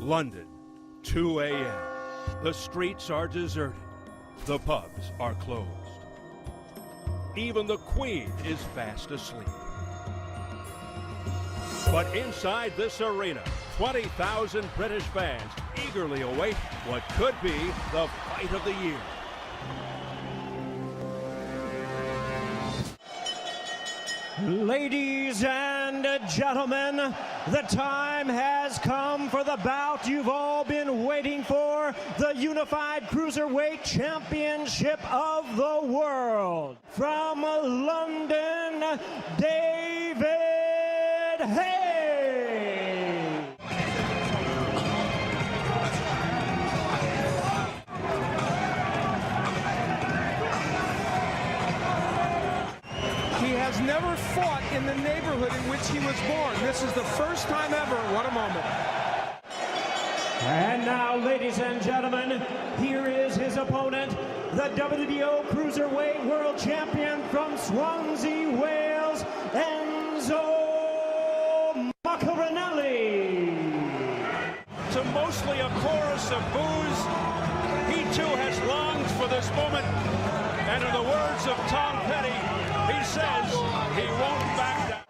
London, 2 a.m. The streets are deserted. The pubs are closed. Even the Queen is fast asleep. But inside this arena, 20,000 British fans eagerly await what could be the fight of the year. Ladies and gentlemen, the time has come for the bout you've all been waiting for, the Unified Cruiserweight Championship of the World. From London, David Haye. He has never fought in the neighborhood in which he was born. This is the first time ever. What a moment. And now, ladies and gentlemen, here is his opponent, the WBO Cruiserweight World Champion from Swansea, Wales, Enzo Macrinelli. To mostly a chorus of boos, he too has longed for this moment. And in the words of Tom Petty, he says he won't back down.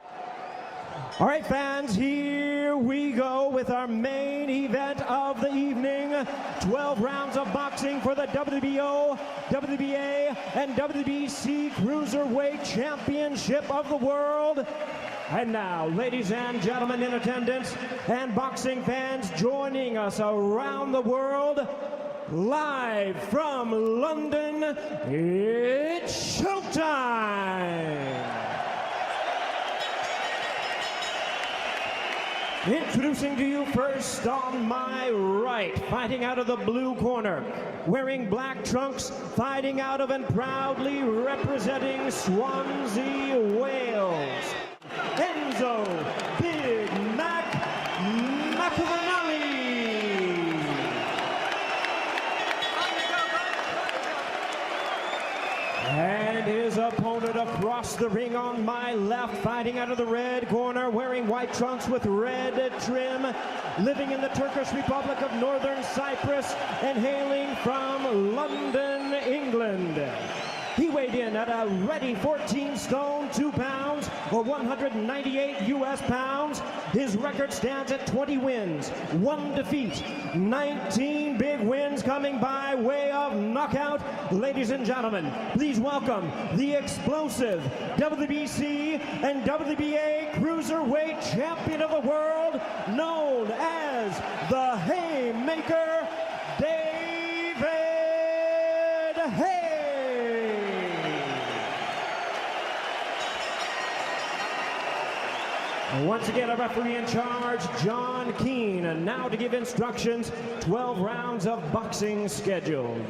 All right, fans, here we go with our main event of the evening. 12 rounds of boxing for the WBO, WBA, and WBC Cruiserweight Championship of the World. And now, ladies and gentlemen in attendance and boxing fans joining us around the world, live from London, it's showtime! Introducing to you first on my right, fighting out of the blue corner, wearing black trunks, fighting out of and proudly representing Swansea, Wales, Enzo Big Mac Macrinelli. And his opponent across the ring on my left, fighting out of the red corner, wearing white trunks with red trim, living in the Turkish Republic of Northern Cyprus and hailing from London, England. He weighed in at a ready 14 stone, 2 pounds, or 198 US pounds. His record stands at 20 wins, 1 defeat, 19 big wins coming by way of knockout. Ladies and gentlemen, please welcome the explosive WBC and WBA Cruiserweight Champion of the World, known as the Haymaker, David Haye. Once again, a referee in charge, John Keane. And now to give instructions, 12 rounds of boxing scheduled. You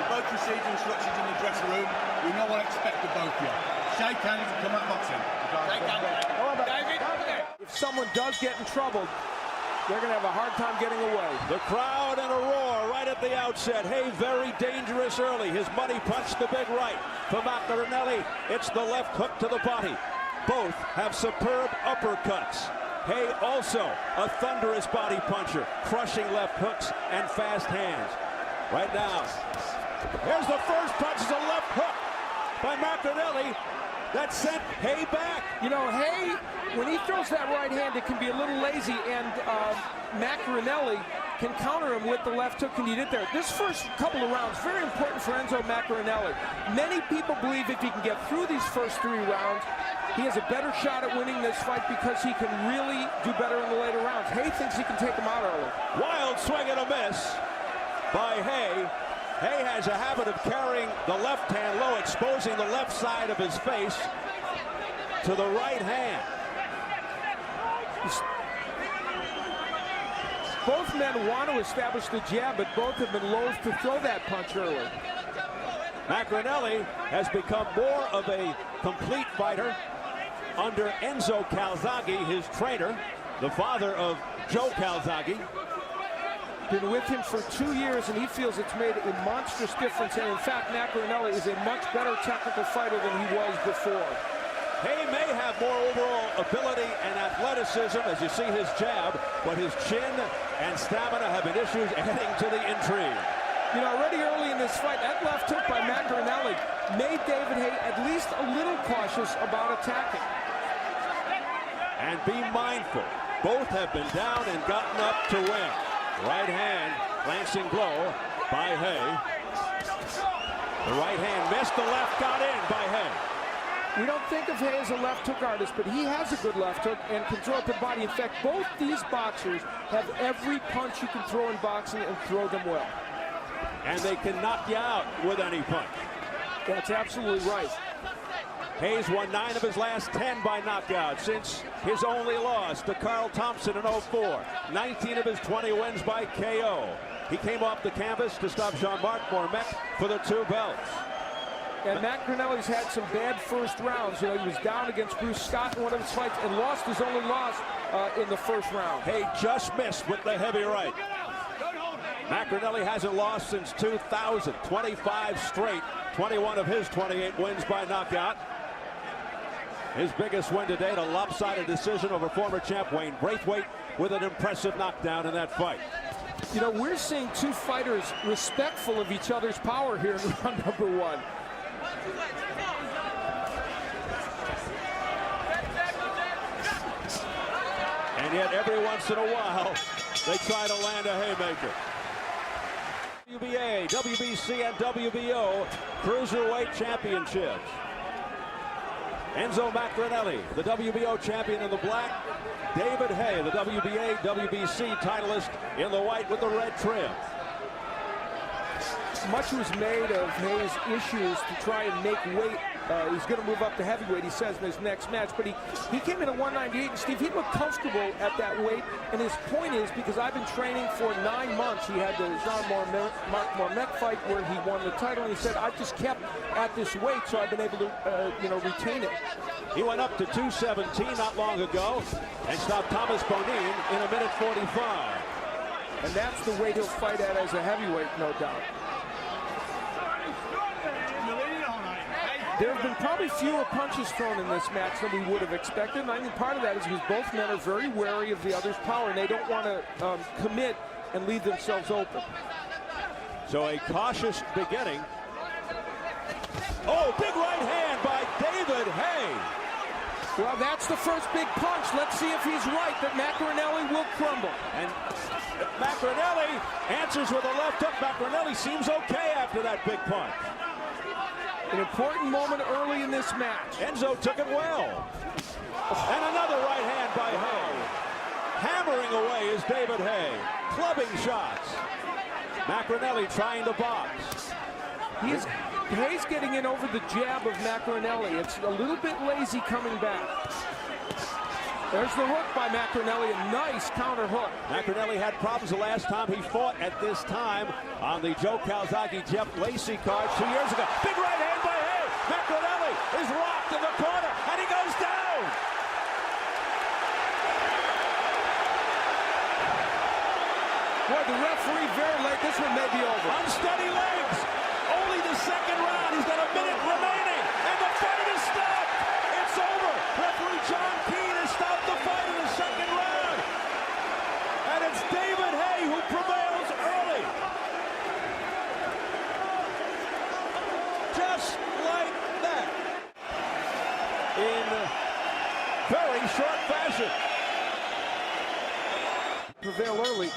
both received instructions in the dressing room. We know what to expect of both of you. Shake hands and come out boxing. David, if someone does get in trouble, they're going to have a hard time getting away. The crowd in a roar right at the outset. Haye very dangerous early. His money punched the big right. For Macrinelli, it's the left hook to the body. Both have superb uppercuts. Haye also a thunderous body puncher, crushing left hooks and fast hands. Right now, here's the first punch, is a left hook by Macrinelli that sent Haye back. You know, Haye, when he throws that right hand, it can be a little lazy, and Macrinelli can counter him with the left hook, and he did there. This first couple of rounds, very important for Enzo Macrinelli. Many people believe if he can get through these first 3 rounds, he has a better shot at winning this fight because he can really do better in the later rounds. Haye thinks he can take him out early. Wild swing and a miss by Haye. Haye has a habit of carrying the left hand low, exposing the left side of his face to the right hand. Both men want to establish the jab, but both have been loath to throw that punch early. Macrinelli has become more of a complete fighter under Enzo Calzaghe, his trainer, the father of Joe Calzaghe. Been with him for 2 years, and he feels it's made a monstrous difference. And in fact, Macrinelli is a much better technical fighter than he was before. Haye may have have more overall ability and athleticism, as you see his jab, but his chin and stamina have been issues adding to the intrigue. You know, already early in this fight, that left hook by Macrinelli made David Haye at least a little cautious about attacking. And be mindful, both have been down and gotten up to win. Right hand, glancing blow by Haye. The right hand missed, the left got in by Haye. We don't think of Haye as a left hook artist, but he has a good left hook and can throw it to the body. In fact, both these boxers have every punch you can throw in boxing and throw them well. And they can knock you out with any punch. That's absolutely right. Haye's won 9 of his last 10 by knockout since his only loss to Carl Thompson in 04. 19 of his 20 wins by KO. He came off the canvas to stop Jean-Marc Mormet for the 2 belts. And Macrinelli's had some bad first rounds. You know, he was down against Bruce Scott in one of his fights and lost his only loss in the first round. Haye just missed with the heavy right. Macrinelli hasn't lost since 2000, 25 straight, 21 of his 28 wins by knockout. His biggest win to date, a lopsided decision over former champ Wayne Braithwaite with an impressive knockdown in that fight. You know, we're seeing 2 fighters respectful of each other's power here in round number 1. And yet every once in a while, they try to land a haymaker. WBA, WBC, and WBO Cruiserweight Championships. Enzo Macrinelli, the WBO champion in the black. David Haye, the WBA, WBC titleist in the white with the red trim. Much was made of Haye's issues to try and make weight. He's going to move up to heavyweight, he says, in his next match. But he came in at 198, and Steve, he looked comfortable at that weight. And his point is, because I've been training for 9 months, he had the Jean-Marc Mormet fight where he won the title, and he said, I've just kept at this weight, so I've been able to, retain it. He went up to 217 not long ago and stopped Thomas Bonine in 1:45. And that's the weight he'll fight at as a heavyweight, no doubt. There have been probably fewer punches thrown in this match than we would have expected, and I think part of that is because both men are very wary of the other's power, and they don't want to commit and leave themselves open. So a cautious beginning. Oh, big right hand by David Haye. Well, that's the first big punch. Let's see if he's right, that Macrinelli will crumble. And Macrinelli answers with a left hook. Macrinelli seems okay after that big punch. An important moment early in this match. Enzo took it well. And another right hand by Haye. Hammering away is David Haye. Clubbing shots. Macrinelli trying to box. Haye's getting in over the jab of Macrinelli. It's a little bit lazy coming back. There's the hook by Macrinelli, a nice counter hook. Macrinelli had problems the last time he fought at this time on the Joe Calzaghe, Jeff Lacey card 2 years ago. Big right hand by Haye. Macrinelli is rocked in the corner, and he goes down. Boy, the referee very late. This one may be over. Unsteady legs. Only the second round. He's got a minute remaining, and the fight is stopped. It's over. Referee John Keane has stopped the fight in the second round. And it's David Haye who prevails early. Just like that. In very short fashion. Prevail early.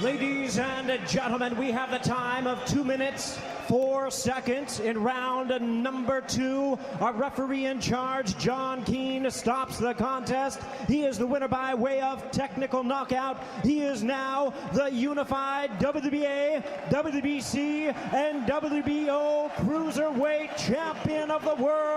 Ladies and gentlemen, we have the time of 2 minutes, 4 seconds in round number 2. Our referee in charge, John Keane, stops the contest. He is the winner by way of technical knockout. He is now the unified WBA, WBC, and WBO Cruiserweight Champion of the World.